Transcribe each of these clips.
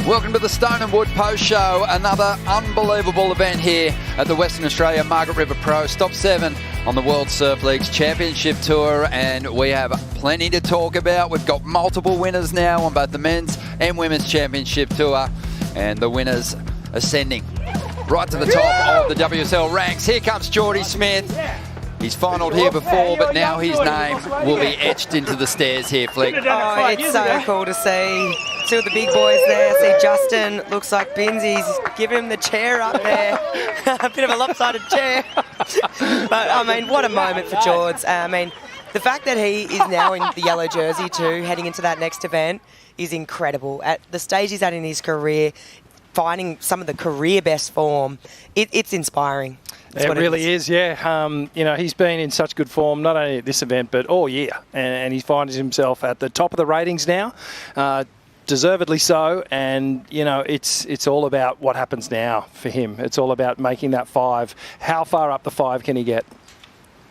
Welcome to the Stone and Wood Post Show, another unbelievable event here at the Western Australia Margaret River Pro Stop 7 on the World Surf League's Championship Tour, and we have plenty to talk about. We've got multiple winners now on both the Men's and Women's Championship Tour, and the winners ascending right to the top of the WSL ranks. Here comes Jordy Smith. He's finalled here before, but now his name will be etched into the stairs here, Flick. Oh, it's so cool to see two of the big boys there. See Justin, looks like Binsy's giving him the chair up there. A bit of a lopsided chair. But, I mean, what a moment for Jords. I mean, the fact that he is now in the yellow jersey too, heading into that next event, is incredible. At the stage he's at in his career, finding some of the career best form, it's inspiring. It really is, yeah. You know, he's been in such good form, not only at this event, but all year. And he finds himself at the top of the ratings now, deservedly so. And, you know, it's all about what happens now for him. It's all about making that 5. How far up the 5 can he get?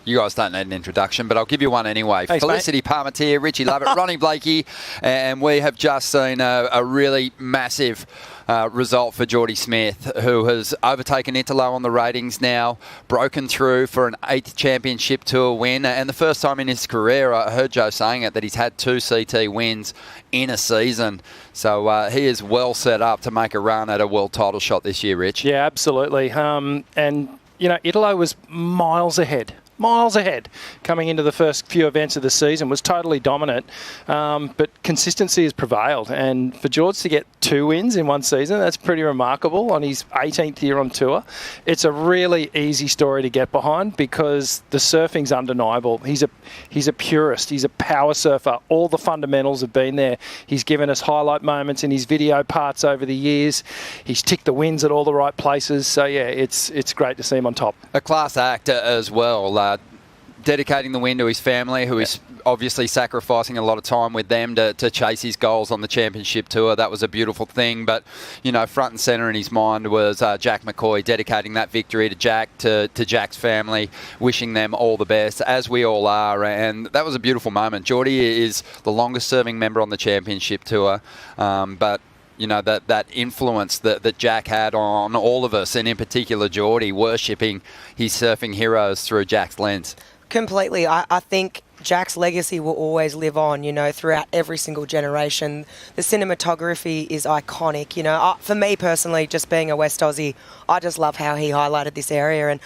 You guys don't need an introduction, but I'll give you one anyway. Thanks, Felicity mate. Parmentier, Richie Lovett, Ronnie Blakey, and we have just seen a really massive result for Jordy Smith, who has overtaken Italo on the ratings now, broken through for an 8th Championship Tour win, and the first time in his career, I heard Joe saying it, that he's had 2 CT wins in a season. So he is well set up to make a run at a world title shot this year, Rich. Yeah, absolutely. And, you know, Italo was miles ahead coming into the first few events of the season, was totally dominant, but consistency has prevailed. And for George to get 2 wins in one season, that's pretty remarkable on his 18th year on tour. It's a really easy story to get behind because the surfing's undeniable. He's a purist. He's a power surfer. All the fundamentals have been there. He's given us highlight moments in his video parts over the years. He's ticked the wins at all the right places. So, yeah, it's great to see him on top. A class act as well. Dedicating the win to his family, who is obviously sacrificing a lot of time with them to chase his goals on the championship tour. That was a beautiful thing. But, you know, front and centre in his mind was Jack McCoy, dedicating that victory to Jack, to Jack's family, wishing them all the best, as we all are. And that was a beautiful moment. Jordy is the longest serving member on the championship tour. But you know, that influence that Jack had on all of us, and in particular Jordy, worshipping his surfing heroes through Jack's lens. Completely. I think Jack's legacy will always live on, you know, throughout every single generation. The cinematography is iconic, you know. For me personally, just being a West Aussie, I just love how he highlighted this area, and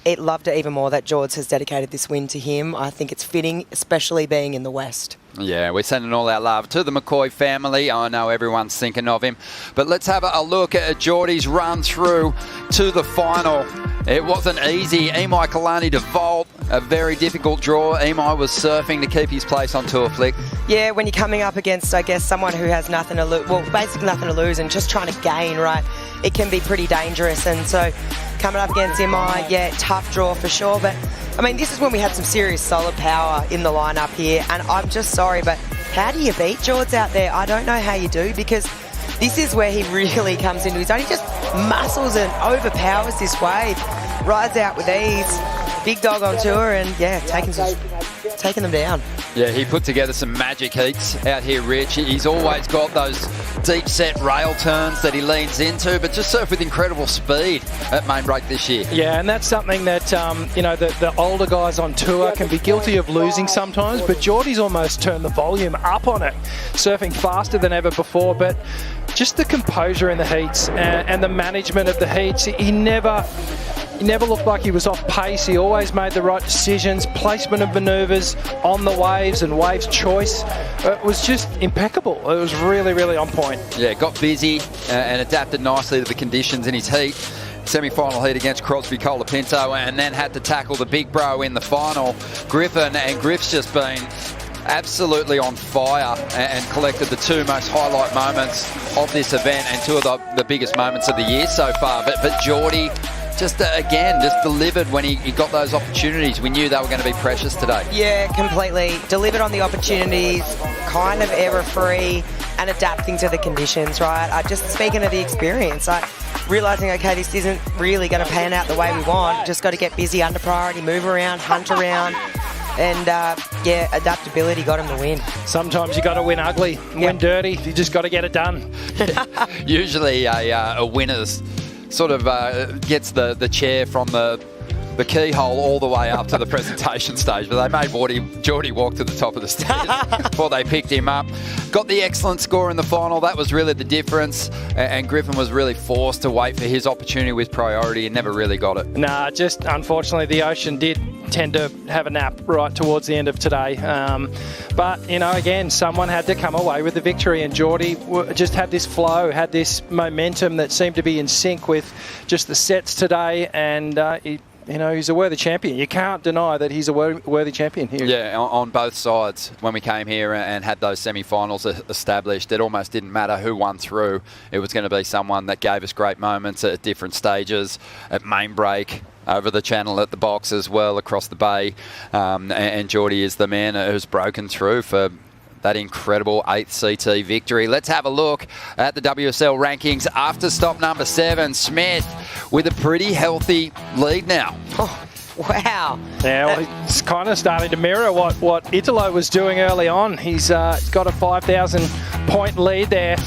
it loved it even more that George has dedicated this win to him. I think it's fitting, especially being in the West. Yeah, we're sending all our love to the McCoy family. I know everyone's thinking of him. But let's have a look at Jordy's run through to the final. It wasn't easy. Imai Kalani to vault. A very difficult draw. Imai was surfing to keep his place on tour, Flick. Yeah, when you're coming up against, I guess, someone who has nothing to lose, well, basically nothing to lose, and just trying to gain, right, it can be pretty dangerous. And so coming up against Imai, yeah, tough draw for sure. But, I mean, this is when we had some serious solid power in the lineup here. And I'm just sorry, but how do you beat George out there? I don't know how you do, because this is where he really comes into his own. He just muscles and overpowers this wave, rides out with ease. Big dog on tour, and yeah, taking them down. Yeah, he put together some magic heats out here, Rich. He's always got those deep set rail turns that he leans into, but just surf with incredible speed at main break this year. Yeah, and that's something that, you know, the older guys on tour can be guilty of losing sometimes, but Jordy's almost turned the volume up on it, surfing faster than ever before. But just the composure in the heats and the management of the heats, he never looked like he was off pace. He always made the right decisions, placement of manoeuvres on the waves and waves choice. It was just impeccable. It was really, really on point. Yeah, got busy and adapted nicely to the conditions in his heat. Semi-final heat against Crosby Colapinto, and then had to tackle the big bro in the final, Griffin, and Griff's just been absolutely on fire and collected the 2 most highlight moments of this event and 2 of the biggest moments of the year so far. But Jordy just delivered when he got those opportunities. We knew they were going to be precious today. Yeah, completely. Delivered on the opportunities, kind of error-free, and adapting to the conditions, right? Just speaking of the experience, realising, okay, this isn't really going to pan out the way we want. Just got to get busy under priority, move around, hunt around. And, adaptability got him the win. Sometimes you got to win ugly, win dirty. You just got to get it done. Usually a winner's sort of gets the chair from the keyhole all the way up to the presentation stage, but they made Jordy walk to the top of the stairs before they picked him up. Got the excellent score in the final. That was really the difference, and Griffin was really forced to wait for his opportunity with priority and never really got it. Nah, just unfortunately the Ocean did tend to have a nap right towards the end of today. But, again, someone had to come away with the victory, and Jordy just had this flow, had this momentum that seemed to be in sync with just the sets today, and he's a worthy champion. You can't deny that he's a worthy champion here. Yeah, on both sides. When we came here and had those semi-finals established, it almost didn't matter who won through. It was going to be someone that gave us great moments at different stages, at main break, over the channel at the box as well, across the bay. And Jordy is the man who's broken through for that incredible 8th CT victory. Let's have a look at the WSL rankings after stop number 7. Smith with a pretty healthy lead now. Oh, wow. Yeah, well, it's kind of starting to mirror what Italo was doing early on. He's got a 5,000 point lead there,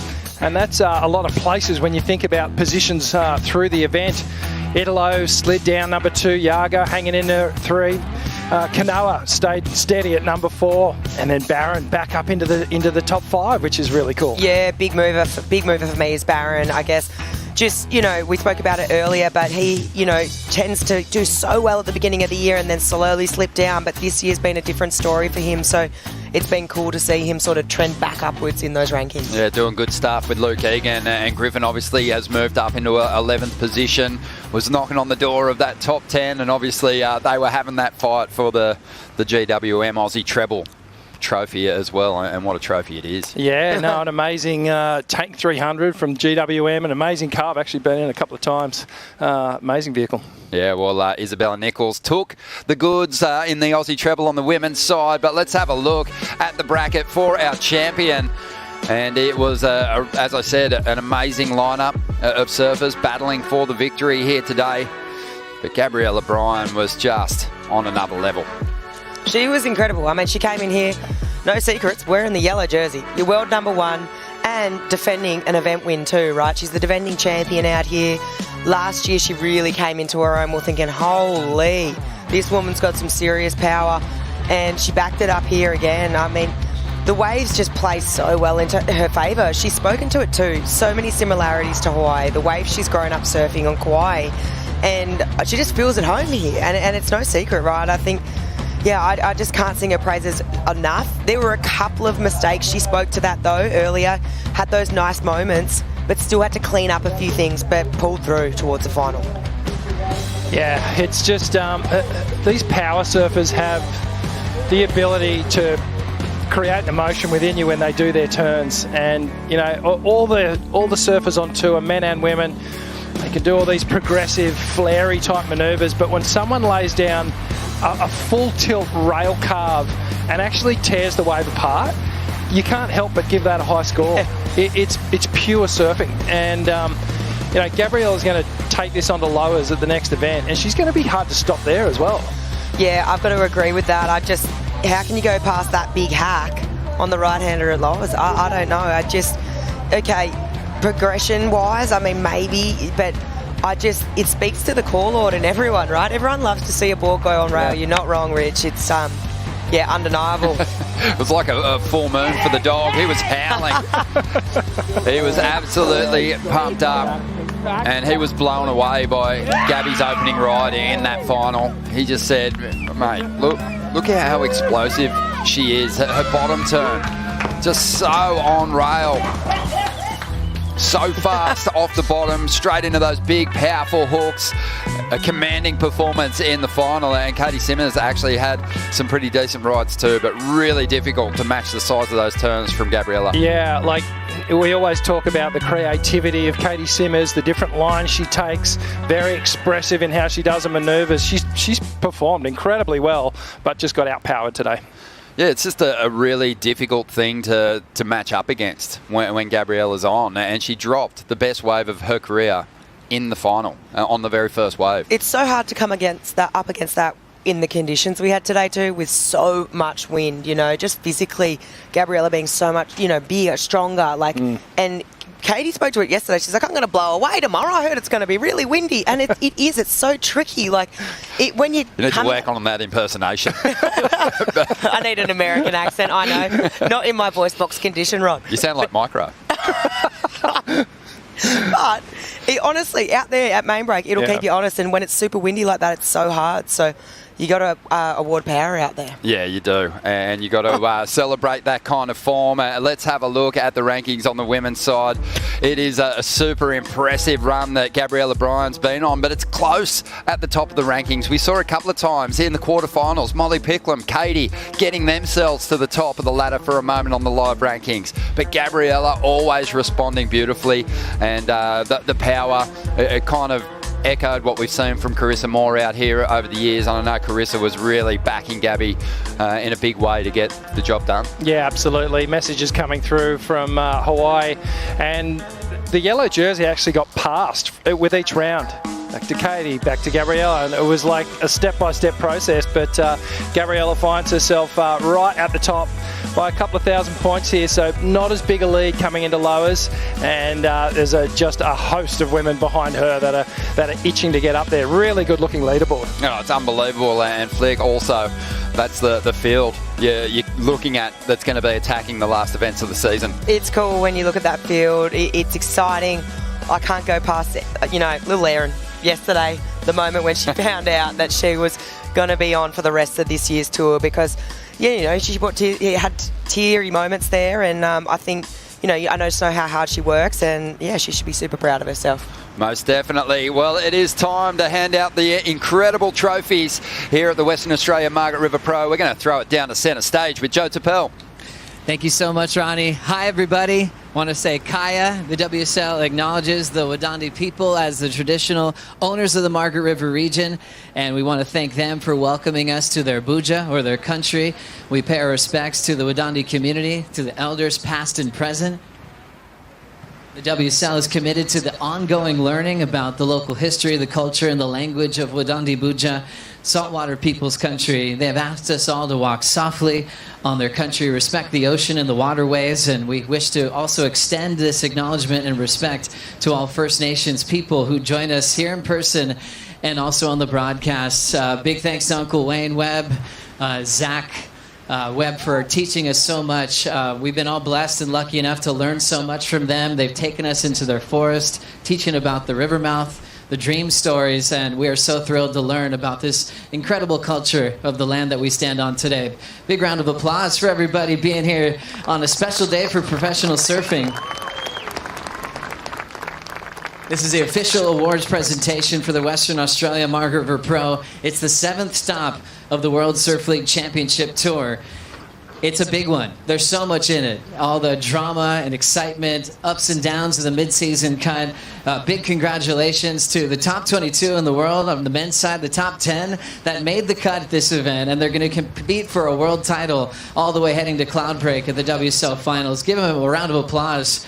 and that's a lot of places when you think about positions through the event. Italo slid down number 2, Yaga hanging in there 3. Kanoa stayed steady at number 4, and then Barron back up into the top 5, which is really cool. Yeah, big mover for me is Barron, I guess. Just, we spoke about it earlier, but he, tends to do so well at the beginning of the year and then slowly slip down. But this year's been a different story for him. So it's been cool to see him sort of trend back upwards in those rankings. Yeah, doing good stuff with Luke Egan. And Griffin obviously has moved up into a 11th position, was knocking on the door of that top 10. And obviously they were having that fight for the GWM Aussie Treble trophy as well, and what a trophy it is. Yeah, no, an amazing Tank 300 from GWM, an amazing car. I've actually been in a couple of times. Amazing vehicle. Yeah, well, Isabella Nichols took the goods in the Aussie Treble on the women's side, but let's have a look at the bracket for our champion. And it was, as I said, an amazing lineup of surfers battling for the victory here today. But Gabriela Bryan was just on another level. She was incredible. I mean, she came in here, no secrets, wearing the yellow jersey. Your world number 1 and defending an event win too, right? She's the defending champion out here. Last year, she really came into her own. We're thinking, holy, this woman's got some serious power. And she backed it up here again. I mean, the waves just play so well into her favour. She's spoken to it too. So many similarities to Hawaii. The waves she's grown up surfing on Kauai. And she just feels at home here. And it's no secret, right? I think... Yeah, I just can't sing her praises enough. There were a couple of mistakes. She spoke to that, though, earlier. Had those nice moments, but still had to clean up a few things, but pulled through towards the final. Yeah, it's just these power surfers have the ability to create an emotion within you when they do their turns. And, all the surfers on tour, men and women, they can do all these progressive, flary type manoeuvres, but when someone lays down a full tilt rail carve and actually tears the wave apart, you can't help but give that a high score. It's pure surfing. And Gabriela's going to take this onto lowers at the next event, and she's going to be hard to stop there as well. Yeah, I've got to agree with that. How can you go past that big hack on the right-hander at lowers? I don't know. Progression wise, I mean, maybe, but it speaks to the call lord and everyone, right? Everyone loves to see a board go on rail. Yeah. You're not wrong, Rich. It's, undeniable. It was like a full moon for the dog. He was howling. He was absolutely pumped up, and he was blown away by Gabby's opening ride in that final. He just said, mate, look at how explosive she is. Her bottom turn, just so on rail. So fast off the bottom, straight into those big, powerful hooks. A commanding performance in the final, and Caity Simmers actually had some pretty decent rides too, but really difficult to match the size of those turns from Gabriela. Yeah, like we always talk about the creativity of Caity Simmers, the different lines she takes, very expressive in how she does her manoeuvres. She's performed incredibly well, but just got outpowered today. Yeah, it's just a really difficult thing to match up against when Gabriela's on, and she dropped the best wave of her career in the final on the very first wave. It's so hard to come up against that in the conditions we had today too, with so much wind, you know, just physically, Gabriela being so much, you know, bigger, stronger, like, and Caity spoke to it yesterday. She's like, I'm going to blow away tomorrow. I heard it's going to be really windy. And it is. It's so tricky. Like, when you need to work on that impersonation. I need an American accent, I know. Not in my voice box condition, Ron. You sound like Micro. But honestly, out there at main break, it'll keep you honest. And when it's super windy like that, it's so hard. So you got to award power out there. Yeah, you do. And you got to celebrate that kind of form. Let's have a look at the rankings on the women's side. It is a super impressive run that Gabriela Bryan's been on, but it's close at the top of the rankings. We saw a couple of times in the quarterfinals, Molly Picklum, Caity getting themselves to the top of the ladder for a moment on the live rankings. But Gabriela always responding beautifully, and the power, it kind of echoed what we've seen from Carissa Moore out here over the years. And I know Carissa was really backing Gabby in a big way to get the job done. Yeah, absolutely. Messages coming through from Hawaii, and the yellow jersey actually got passed with each round. Back to Caity, back to Gabriela, and it was like a step-by-step process, but Gabriela finds herself right at the top by a couple of thousand points here, so not as big a lead coming into lowers, and there's just a host of women behind her that are itching to get up there. Really good-looking leaderboard. Oh, it's unbelievable, and Flick also, that's the field you're looking at that's going to be attacking the last events of the season. It's cool when you look at that field. It's exciting. I can't go past it. You know, little Erin yesterday, the moment when she found out that she was going to be on for the rest of this year's tour, because, yeah, you know, she had teary moments there, and I think, you know, I just know how hard she works, and, yeah, she should be super proud of herself. Most definitely. Well, it is time to hand out the incredible trophies here at the Western Australia Margaret River Pro. We're going to throw it down to centre stage with Joe Tappel. Thank you so much, Ronnie. Hi, everybody. Want to say Kaya, the WSL acknowledges the Wadandi people as the traditional owners of the Margaret River region, and we want to thank them for welcoming us to their buja, or their country. We pay our respects to the Wadandi community, to the elders past and present. The WSL is committed to the ongoing learning about the local history, the culture, and the language of Wadandi Buja, saltwater people's country. They have asked us all to walk softly on their country, respect the ocean and the waterways, and we wish to also extend this acknowledgement and respect to all First Nations people who join us here in person and also on the broadcast. Big thanks to Uncle Wayne Webb, Zach Webb, for teaching us so much. We've been all blessed and lucky enough to learn so much from them. They've taken us into their forest, teaching about the river mouth, the dream stories, and we are so thrilled to learn about this incredible culture of the land that we stand on today. Big round of applause for everybody being here on a special day for professional surfing. This is the official awards presentation for the Western Australia Margaret River Pro. It's the 7th stop of the World Surf League Championship Tour. It's a big one. There's so much in it. All the drama and excitement, ups and downs of the mid-season cut. Big congratulations to the top 22 in the world on the men's side, the top 10 that made the cut at this event, and they're going to compete for a world title all the way heading to Cloudbreak at the WSL Finals. Give them a round of applause.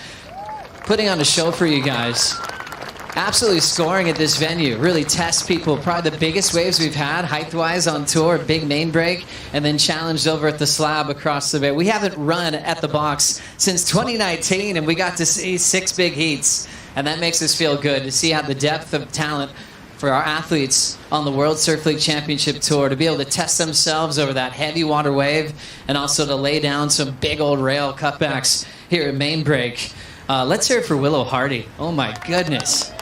Putting on a show for you guys. Absolutely scoring at this venue. Really tests people. Probably the biggest waves we've had height-wise on tour. Big main break, and then challenged over at the slab across the bay. We haven't run at the box since 2019, and we got to see 6 big heats, and that makes us feel good to see how the depth of talent for our athletes on the World Surf League Championship Tour, to be able to test themselves over that heavy water wave, and also to lay down some big old rail cutbacks here at main break. Let's hear it for Willow Hardy. Oh my goodness.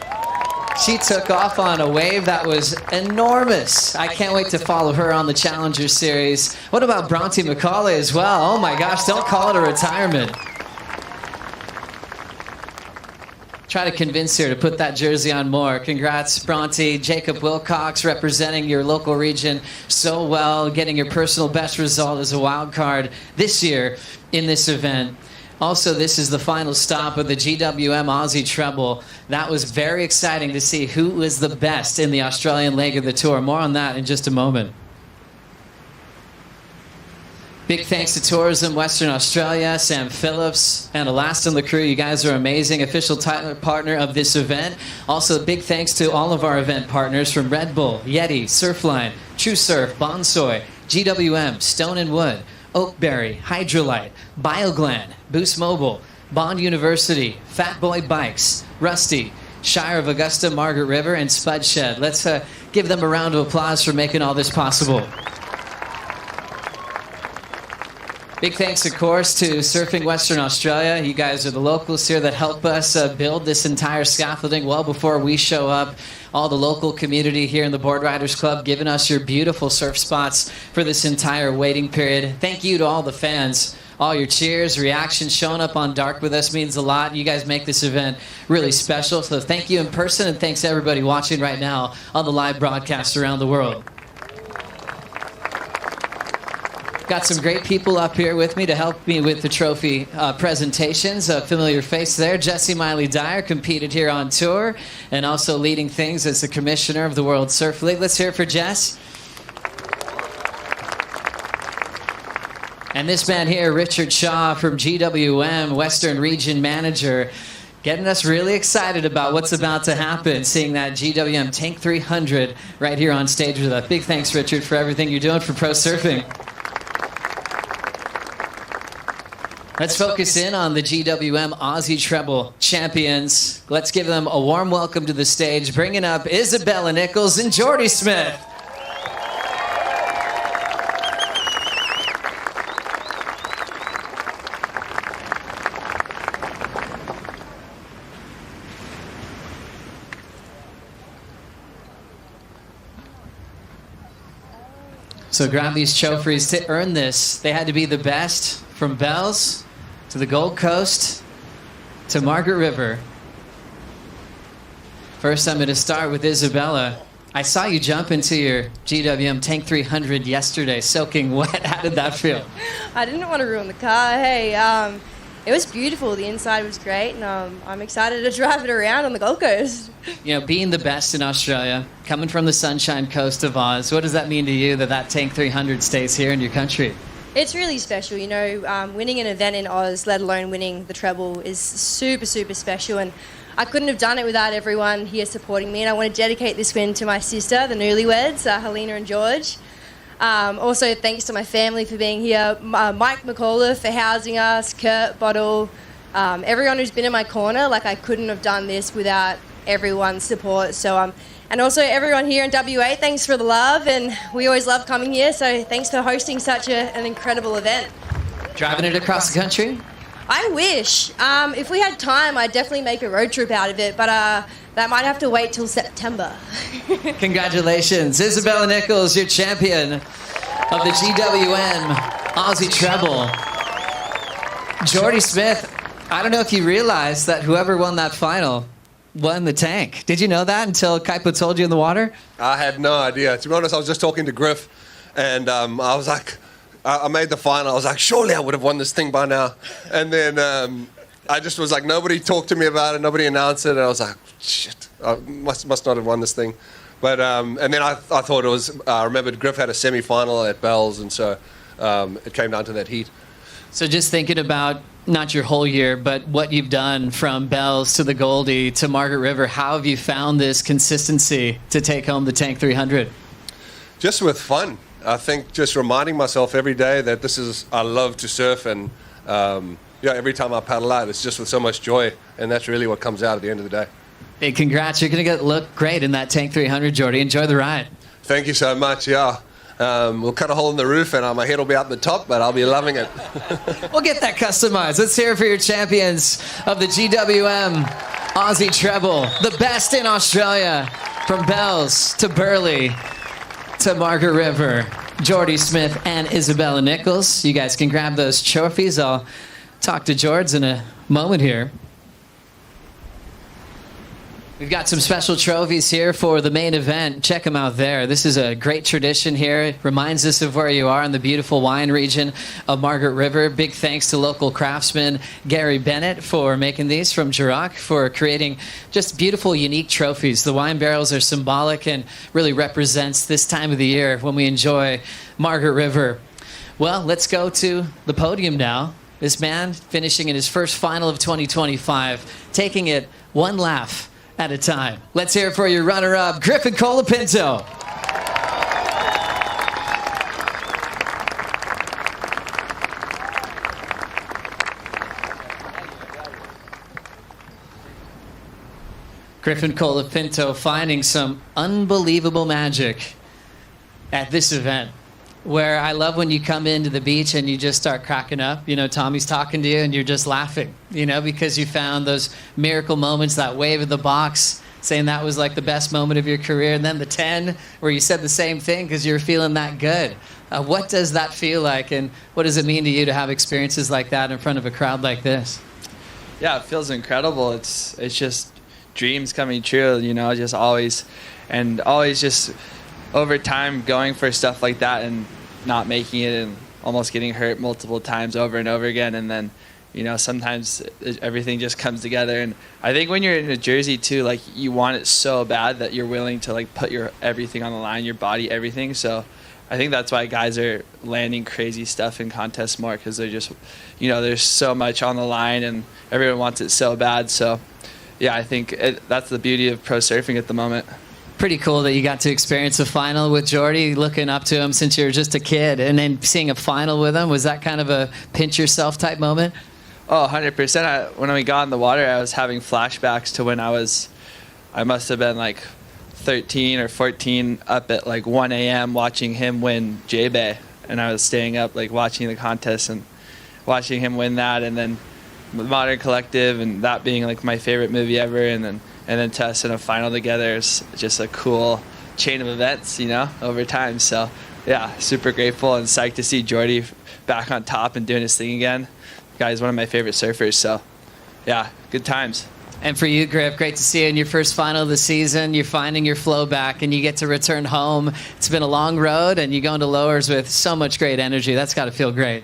She took off on a wave that was enormous. I can't wait to follow her on the Challenger Series. What about Bronte McCauley as well? Oh my gosh, don't call it a retirement. Try to convince her to put that jersey on more. Congrats, Bronte. Jacob Wilcox representing your local region so well, getting your personal best result as a wild card this year in this event. Also, this is the final stop of the GWM Aussie Treble. That was very exciting to see who was the best in the Australian leg of the tour. More on that in just a moment. Big thanks to Tourism Western Australia, Sam Phillips, and Elastin LaCrue. You guys are amazing. Official partner of this event. Also, big thanks to all of our event partners from Red Bull, Yeti, Surfline, True Surf, Bonsoy, GWM, Stone and Wood, Oakberry, Hydrolite, BioGlan, Boost Mobile, Bond University, Fat Boy Bikes, Rusty, Shire of Augusta, Margaret River, and Spud Shed. Let's give them a round of applause for making all this possible. Big thanks, of course, to Surfing Western Australia. You guys are the locals here that help us build this entire scaffolding well before we show up. All the local community here in the Board Riders Club giving us your beautiful surf spots for this entire waiting period. Thank you to all the fans. All your cheers, reactions, showing up on dark with us means a lot. You guys make this event really special. So thank you in person, and thanks to everybody watching right now on the live broadcast around the world. Got some great people up here with me to help me with the trophy presentations. A familiar face there, Jesse Miley Dyer, competed here on tour and also leading things as the commissioner of the World Surf League. Let's hear it for Jess. And this man here, Richard Shaw from GWM, Western Region Manager, getting us really excited about what's about to happen, seeing that GWM Tank 300 right here on stage with us. Big thanks, Richard, for everything you're doing for pro surfing. Let's focus in on the GWM Aussie Treble champions. Let's give them a warm welcome to the stage, bringing up Isabella Nichols and Jordy Smith. So grab these trophies. To earn this, they had to be the best, from Bells to the Gold Coast to Margaret River. First, I'm going to start with Isabella. I saw you jump into your GWM Tank 300 yesterday, soaking wet. How did that feel? I didn't want to ruin the car. Hey, it was beautiful. The inside was great, and I'm excited to drive it around on the Gold Coast. You know, being the best in Australia, coming from the Sunshine Coast of Oz, what does that mean to you that Tank 300 stays here in your country? It's really special, you know, winning an event in Oz, let alone winning the treble, is super, super special, and I couldn't have done it without everyone here supporting me, and I want to dedicate this win to my sister, the newlyweds, Helena and George. Also, thanks to my family for being here, Mike McCullough for housing us, Kurt Bottle, everyone who's been in my corner. Like, I couldn't have done this without everyone's support, so and also everyone here in WA, thanks for the love, and we always love coming here, so thanks for hosting such an incredible event. Driving it across the country? I wish. If we had time, I'd definitely make a road trip out of it, but that might have to wait till September. Congratulations. Isabella Nichols, your champion of the GWM Aussie Treble. Jordy Smith, I don't know if you realized that whoever won that final won the tank. Did you know that until Kaipo told you in the water? I had no idea. To be honest, I was just talking to Griff, and I was like, I made the final. I was like, surely I would have won this thing by now. And then I just was like, nobody talked to me about it. Nobody announced it. And I was like, shit, I must not have won this thing. But and then I thought it was, I remembered Griff had a semi-final at Bells, and so it came down to that heat. So just thinking about not your whole year, but what you've done from Bells to the Goldie to Margaret River, how have you found this consistency to take home the Tank 300? Just with fun. I think just reminding myself every day that I love to surf, and every time I paddle out, it's just with so much joy, and that's really what comes out at the end of the day. Hey, congrats. You're going to look great in that Tank 300, Jordy. Enjoy the ride. Thank you so much, yeah. We'll cut a hole in the roof, and my head will be out the top, but I'll be loving it. We'll get that customized. Let's hear it for your champions of the GWM Aussie Treble. The best in Australia, from Bells to Burleigh to Margaret River. Jordy Smith and Isabella Nichols. You guys can grab those trophies. I'll talk to George in a moment here. We've got some special trophies here for the main event. Check them out there. This is a great tradition here. It reminds us of where you are in the beautiful wine region of Margaret River. Big thanks to local craftsman Gary Bennett for making these, from Jirac, for creating just beautiful, unique trophies. The wine barrels are symbolic and really represents this time of the year when we enjoy Margaret River. Well, let's go to the podium now. This man finishing in his first final of 2025, taking it one laugh at a time. Let's hear it for your runner-up, Griffin Colapinto. Griffin Colapinto finding some unbelievable magic at this event, where I love when you come into the beach and you just start cracking up. You know, Tommy's talking to you and you're just laughing, you know, because you found those miracle moments, that wave in the box, saying that was like the best moment of your career, and then the 10 where you said the same thing because you're feeling that good. What does that feel like, and what does it mean to you to have experiences like that in front of a crowd like this? Yeah, it feels incredible. It's just dreams coming true, you know, just always just over time going for stuff like that and not making it and almost getting hurt multiple times over and over again. And then, you know, sometimes everything just comes together. And I think when you're in a jersey too, like, you want it so bad that you're willing to like put your everything on the line, your body, everything. So I think that's why guys are landing crazy stuff in contests more, because they're just, you know, there's so much on the line and everyone wants it so bad. So yeah, I think that's the beauty of pro surfing at the moment. Pretty cool that you got to experience a final with Jordy, looking up to him since you were just a kid, and then seeing a final with him. Was that kind of a pinch yourself type moment? Oh, 100%. When we got in the water, I was having flashbacks to when I must have been like 13 or 14, up at like 1 a.m. watching him win J-Bay. And I was staying up like watching the contest and watching him win that, and then Modern Collective, and that being like my favorite movie ever, and then to us in a final together is just a cool chain of events, you know, over time. So yeah, super grateful and psyched to see Jordy back on top and doing his thing again. The guy's one of my favorite surfers, so yeah, good times. And for you, Griff, great to see you in your first final of the season. You're finding your flow back and you get to return home. It's been a long road and you go into Lowers with so much great energy. That's got to feel great.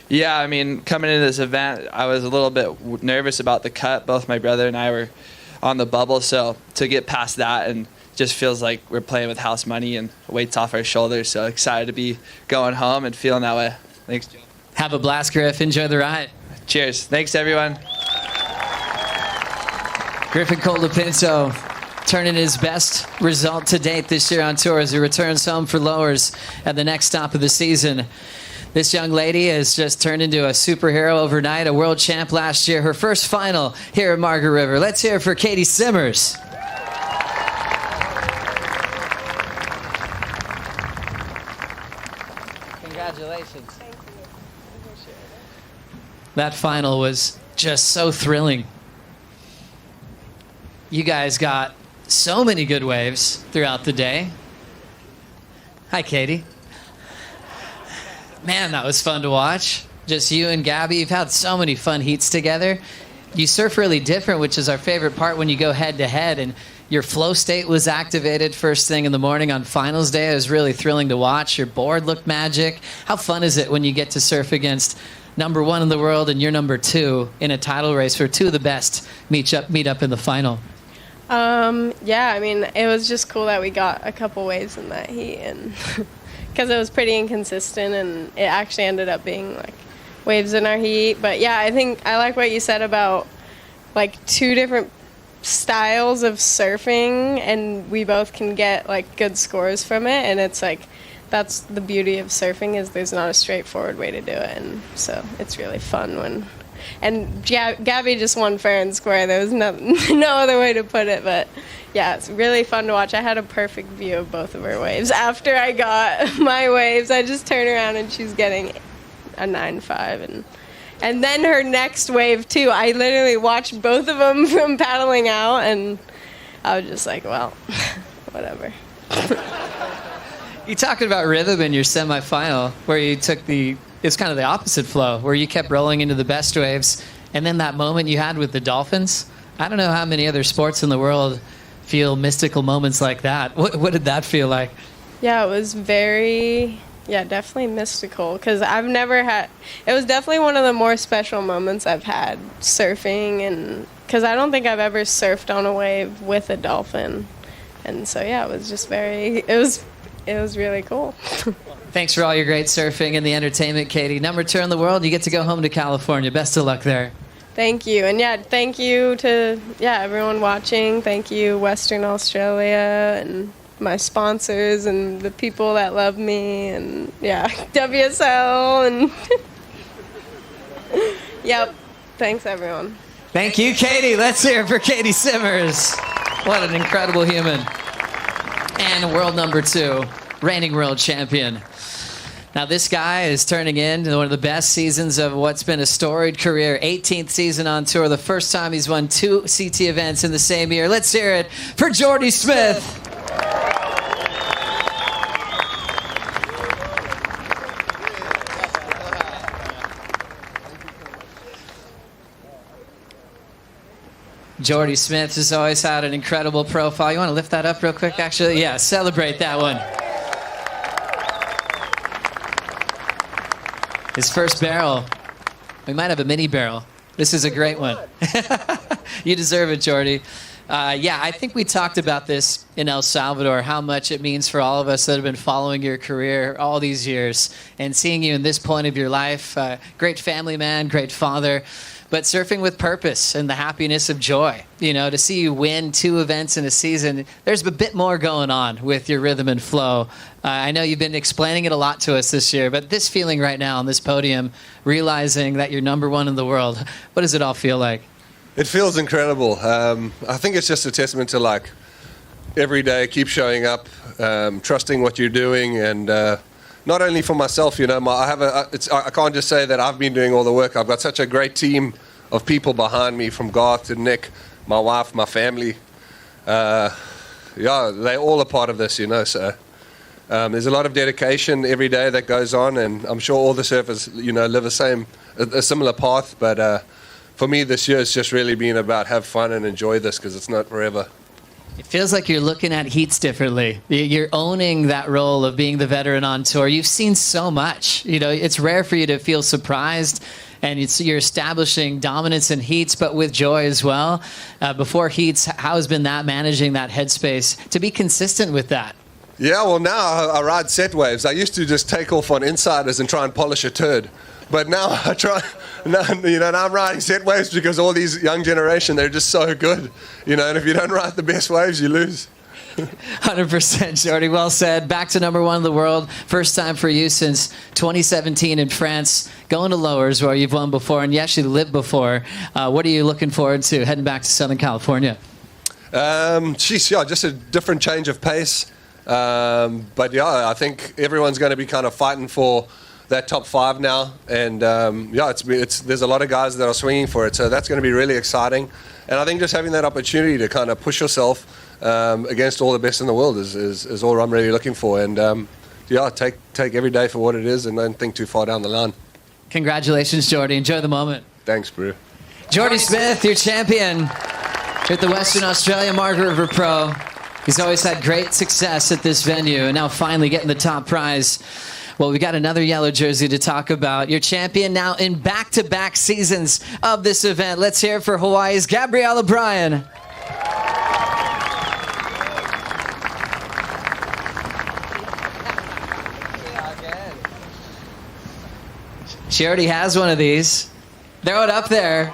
Yeah, I mean, coming into this event, I was a little bit nervous about the cut. Both my brother and I were on the bubble, so to get past that, and just feels like we're playing with house money and weight's off our shoulders. So excited to be going home and feeling that way. Thanks, Joe. Have a blast, Griff. Enjoy the ride. Cheers. Thanks, everyone. Griffin Colapinto turning his best result to date this year on tour as he returns home for Lowers at the next stop of the season. This young lady has just turned into a superhero overnight, a world champ last year, her first final here at Margaret River. Let's hear it for Caity Simmers. Congratulations. Thank you. That final was just so thrilling. You guys got so many good waves throughout the day. Hi, Caity. Man, that was fun to watch. Just you and Gabby, you've had so many fun heats together. You surf really different, which is our favorite part when you go head-to-head, and your flow state was activated first thing in the morning on finals day. It was really thrilling to watch. Your board looked magic. How fun is it when you get to surf against number one in the world and you're number two in a title race where two of the best meet up in the final? Yeah, I mean, it was just cool that we got a couple waves in that heat, and because it was pretty inconsistent, and it actually ended up being like waves in our heat. But yeah, I think I like what you said about like two different styles of surfing, and we both can get like good scores from it, and it's like that's the beauty of surfing, is there's not a straightforward way to do it, and so it's really fun when. And Gabby just won fair and square. There was no other way to put it. But, yeah, it's really fun to watch. I had a perfect view of both of her waves. After I got my waves, I just turned around and she's getting a 9.5. And then her next wave, too. I literally watched both of them from paddling out. And I was just like, well, whatever. You talking about rhythm in your semifinal, where you took it's kind of the opposite flow, where you kept rolling into the best waves, and then that moment you had with the dolphins. I don't know how many other sports in the world feel mystical moments like that. What did that feel like? Yeah, it was definitely mystical, because I've never had. It was definitely one of the more special moments I've had surfing, and because I don't think I've ever surfed on a wave with a dolphin, and so yeah, it was just it was really cool. Thanks for all your great surfing and the entertainment, Caity. Number 2 in the world, you get to go home to California. Best of luck there. Thank you. And thank you to everyone watching. Thank you, Western Australia, and my sponsors and the people that love me, and WSL, and yep. Thanks, everyone. Thank you, Caity. Let's hear it for Caity Simmers. What an incredible human. And world number 2, reigning world champion. Now, this guy is turning into one of the best seasons of what's been a storied career. 18th season on tour. The first time he's won 2 CT events in the same year. Let's hear it for Jordy Smith. Jordy Smith has always had an incredible profile. You want to lift that up real quick, actually? Yeah, celebrate that one. His first barrel. We might have a mini barrel. This is a great one. You deserve it, Jordy. I think we talked about this in El Salvador, how much it means for all of us that have been following your career all these years and seeing you in this point of your life. Great family man, great father. But surfing with purpose and the happiness of joy. You know, to see you win 2 events in a season, there's a bit more going on with your rhythm and flow. I know you've been explaining it a lot to us this year, but this feeling right now on this podium, realizing that you're number 1 in the world, what does it all feel like? It feels incredible. I think it's just a testament to, like, every day keep showing up, trusting what you're doing, and not only for myself, you know, I can't just say that I've been doing all the work. I've got such a great team of people behind me, from Garth to Nick, my wife, my family. They're all a part of this, you know. So there's a lot of dedication every day that goes on, and I'm sure all the surfers, you know, live a similar path. But for me, this year has just really been about have fun and enjoy this, because it's not forever. It feels like you're looking at heats differently. You're owning that role of being the veteran on tour. You've seen so much. You know, it's rare for you to feel surprised, and you're establishing dominance in heats, but with joy as well. Before heats, how has been that, managing that headspace to be consistent with that? Yeah, well, now I ride set waves. I used to just take off on insiders and try and polish a turd. But now now I'm riding set waves because all these young generation, they're just so good. You know, and if you don't ride the best waves, you lose. 100%, Jordy. Well said. Back to number 1 in the world. First time for you since 2017 in France. Going to Lowers, where you've won before, and you actually lived before. What are you looking forward to heading back to Southern California? Just a different change of pace. But I think everyone's going to be kind of fighting for that top 5 now, and there's a lot of guys that are swinging for it, so that's going to be really exciting. And I think just having that opportunity to kind of push yourself against all the best in the world is all I'm really looking for. And take every day for what it is, and don't think too far down the line. Congratulations, Jordy. Enjoy the moment. Thanks, bro. Jordy Smith, your champion at the Western Australia Margaret River Pro. He's always had great success at this venue, and now finally getting the top prize. Well, we got another yellow jersey to talk about. Your champion now in back-to-back seasons of this event. Let's hear it for Hawaii's Gabriela Bryan. She already has one of these. Throw it up there.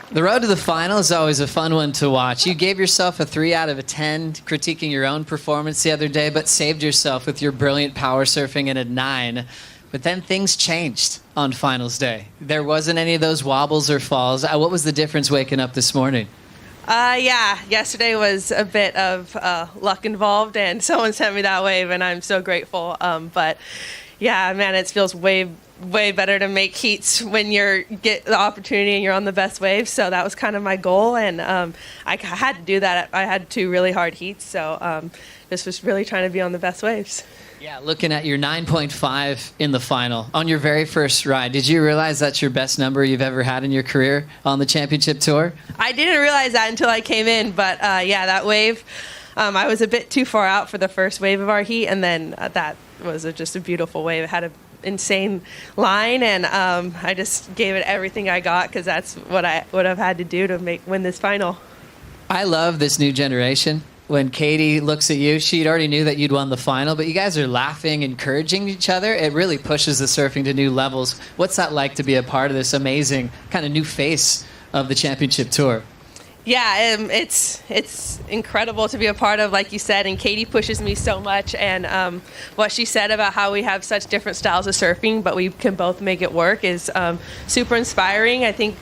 The road to the final is always a fun one to watch. You gave yourself a 3 out of 10 critiquing your own performance the other day, but saved yourself with your brilliant power surfing in a 9. But then things changed on finals day. There wasn't any of those wobbles or falls. What was the difference waking up this morning? Yesterday was a bit of luck involved, and someone sent me that wave, and I'm so grateful. But yeah, man, it feels way better to make heats when you get the opportunity and you're on the best wave. So that was kind of my goal, and I had to do that. I had 2 really hard heats, so this was really trying to be on the best waves. Yeah, looking at your 9.5 in the final on your very first ride, did you realize that's your best number you've ever had in your career on the championship tour? I didn't realize that until I came in, but that wave, I was a bit too far out for the first wave of our heat, and then that was just a beautiful wave. It had an insane line, and I just gave it everything I got, because that's what I would have had to do to win this final. I love this new generation. when Caity looks at you, she already knew that you'd won the final, but you guys are laughing, encouraging each other. It really pushes the surfing to new levels. What's that like to be a part of this amazing kind of new face of the championship tour? Yeah, it's incredible to be a part of, like you said, and Caity pushes me so much. And what she said about how we have such different styles of surfing, but we can both make it work is super inspiring. I think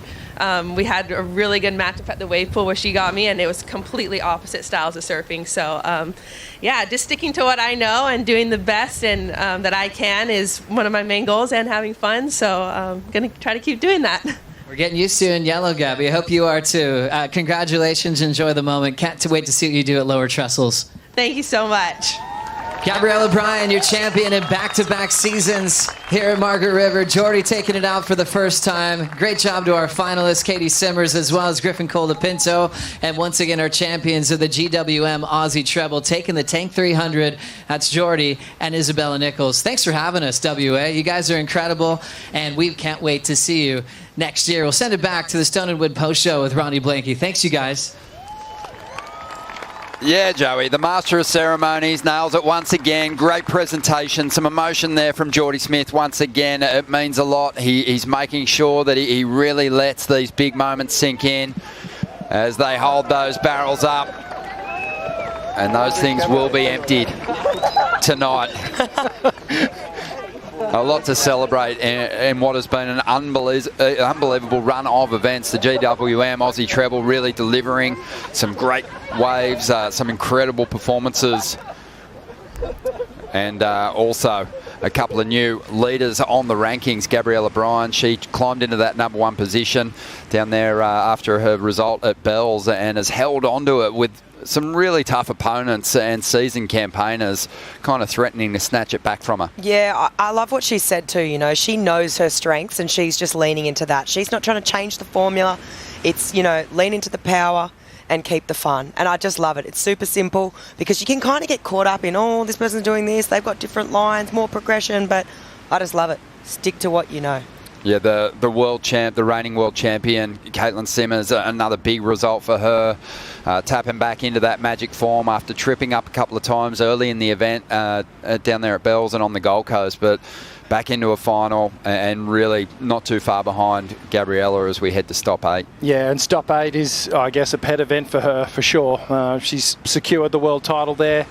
we had a really good matchup at the wave pool where she got me, and it was completely opposite styles of surfing. So, yeah, just sticking to what I know and doing the best and that I can is one of my main goals, and having fun. So I'm going to try to keep doing that. We're getting used to you in yellow, Gabby. I hope you are too. Congratulations. Enjoy the moment. Can't wait to see what you do at Lower Trestles. Thank you so much. Gabriela Bryan, your champion in back-to-back seasons here at Margaret River. Jordy taking it out for the first time. Great job to our finalists, Caity Simmers, as well as Griffin Colapinto. And once again, our champions of the GWM Aussie Treble, taking the Tank 300. That's Jordy and Isabella Nichols. Thanks for having us, WA. You guys are incredible, and we can't wait to see you next year. We'll send it back to the Stone and Wood Post Show with Ronnie Blanky. Thanks, you guys. Yeah, Joey, the master of ceremonies, nails it once again. Great presentation, some emotion there from Jordy Smith once again. It means a lot. He's making sure that he really lets these big moments sink in as they hold those barrels up. And those things will be emptied tonight. A lot to celebrate in what has been an unbelievable run of events. The GWM Aussie Treble really delivering some great waves, some incredible performances, and also a couple of new leaders on the rankings. Gabriela Bryan, she climbed into that #1 position down there after her result at Bells and has held onto it with some really tough opponents and seasoned campaigners kind of threatening to snatch it back from her. Yeah, I love what she said too. You know, she knows her strengths and she's just leaning into that. She's not trying to change the formula. It's, you know, lean into the power and keep the fun. And I just love it. It's super simple because you can kind of get caught up in, oh, this person's doing this, they've got different lines, more progression, but I just love it. Stick to what you know. Yeah, the world champ, the reigning world champion, Caity Simmers, another big result for her. Tapping back into that magic form after tripping up a couple of times early in the event down there at Bells and on the Gold Coast, but back into a final and really not too far behind Gabriela as we head to stop 8. Yeah, and stop 8 is, I guess, a pet event for her for sure. She's secured the world title there.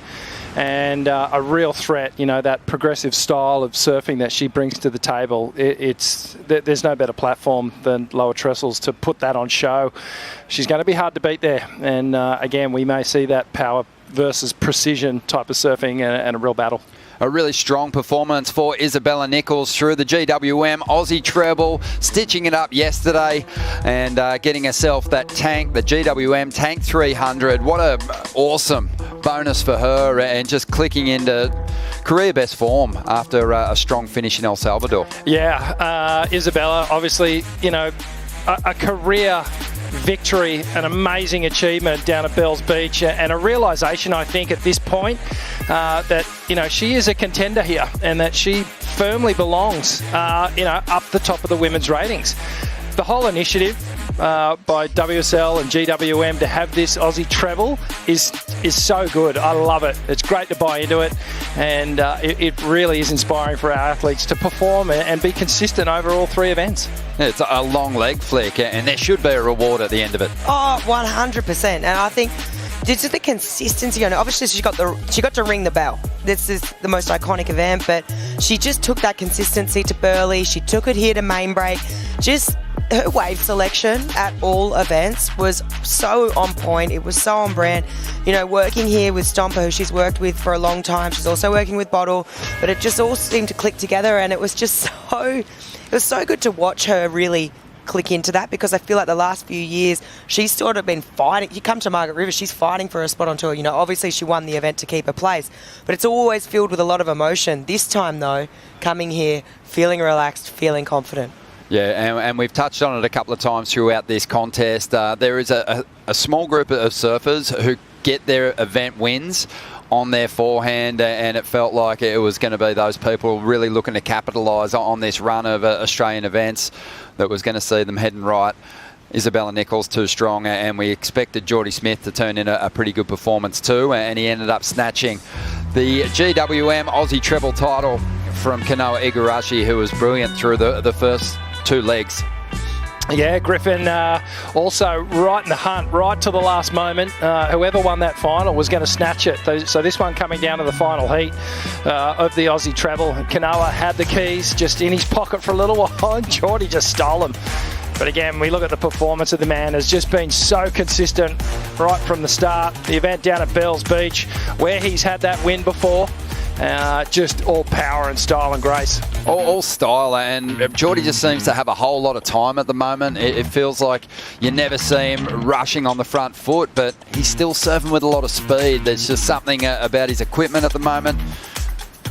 And a real threat, you know, that progressive style of surfing that she brings to the table. There's no better platform than Lower Trestles to put that on show. She's going to be hard to beat there. And again, we may see that power versus precision type of surfing and a real battle. A really strong performance for Isabella Nichols through the GWM Aussie Treble, stitching it up yesterday and getting herself that tank, the GWM Tank 300. What a awesome bonus for her, and just clicking into career best form after a strong finish in El Salvador. Yeah, Isabella, obviously, you know, a career victory, an amazing achievement down at Bells Beach, and a realisation, I think, at this point that, you know, she is a contender here and that she firmly belongs, you know, up the top of the women's ratings. The whole initiative by WSL and GWM to have this Aussie Treble is so good. I love it. It's great to buy into it, and it really is inspiring for our athletes to perform and be consistent over all 3 events. It's a long leg flick, and there should be a reward at the end of it. Oh, 100%. And I think just the consistency on it. Obviously, she got to ring the bell. This is the most iconic event, but she just took that consistency to Burleigh. She took it here to main break. Just her wave selection at all events was so on point. It was so on brand. You know, working here with Stomper, who she's worked with for a long time. She's also working with Bottle, but it just all seemed to click together, and it was just it was so good to watch her really click into that, because I feel like the last few years she's sort of been fighting. You come to Margaret River, she's fighting for a spot on tour. You know, obviously she won the event to keep her place, but it's always filled with a lot of emotion. This time though, coming here, feeling relaxed, feeling confident. Yeah, and we've touched on it a couple of times throughout this contest. There is a small group of surfers who get their event wins on their forehand, and it felt like it was going to be those people really looking to capitalise on this run of Australian events that was going to see them heading right Isabella Nichols too strong, and we expected Jordy Smith to turn in a pretty good performance too, and he ended up snatching the GWM Aussie Treble title from Kanoa Igarashi, who was brilliant through the first 2 legs. Yeah, Griffin also right in the hunt, right to the last moment. Whoever won that final was going to snatch it. So this one coming down to the final heat of the Aussie Treble. Kanoa had the keys just in his pocket for a little while, and Jordy just stole them. But again, we look at the performance of the man has just been so consistent right from the start. The event down at Bells Beach, where he's had that win before. Just all power and style and grace. All style, and Jordy just seems to have a whole lot of time at the moment. It feels like you never see him rushing on the front foot, but he's still surfing with a lot of speed. There's just something about his equipment at the moment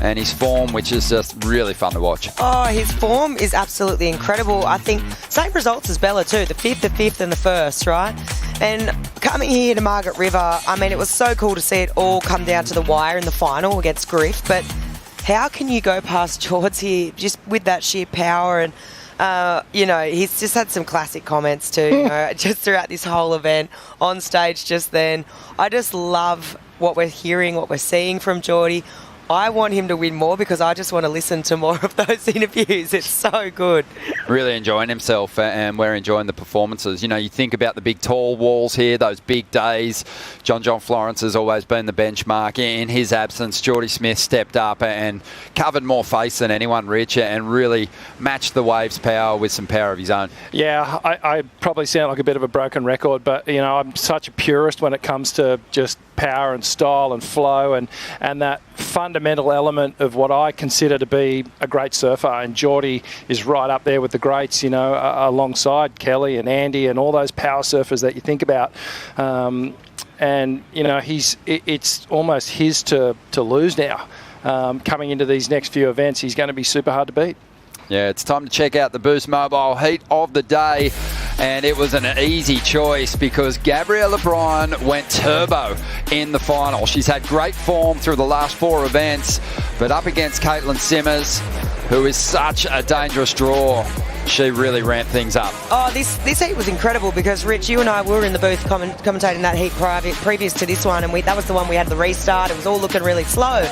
and his form, which is just really fun to watch. Oh, his form is absolutely incredible. I think same results as Bella too, the 5th and the 1st, right? And coming here to Margaret River, I mean, it was so cool to see it all come down to the wire in the final against Griff, but how can you go past Jords here just with that sheer power? And he's just had some classic comments too, just throughout this whole event, on stage just then. I just love what we're hearing, what we're seeing from Jordy. I want him to win more because I just want to listen to more of those interviews. It's so good. Really enjoying himself, and we're enjoying the performances. You think about the big tall walls here, those big days. John Florence has always been the benchmark. In his absence, Jordy Smith stepped up and covered more face than anyone, Rich, and really matched the wave's power with some power of his own. Yeah, I probably sound like a bit of a broken record, but I'm such a purist when it comes to just power and style and flow and that fundamental element of what I consider to be a great surfer. And Jordy is right up there with the greats, alongside Kelly and Andy and all those power surfers that you think about. It's almost his to lose now. Coming into these next few events, he's going to be super hard to beat. Yeah, it's time to check out the Boost Mobile heat of the day. And it was an easy choice because Gabriela Bryan went turbo in the final. She's had great form through the last 4 events, but up against Caity Simmers, who is such a dangerous draw, she really ramped things up. Oh, this heat was incredible because, Rich, you and I were in the booth commentating that heat previous to this one, and that was the one we had the restart. It was all looking really slow.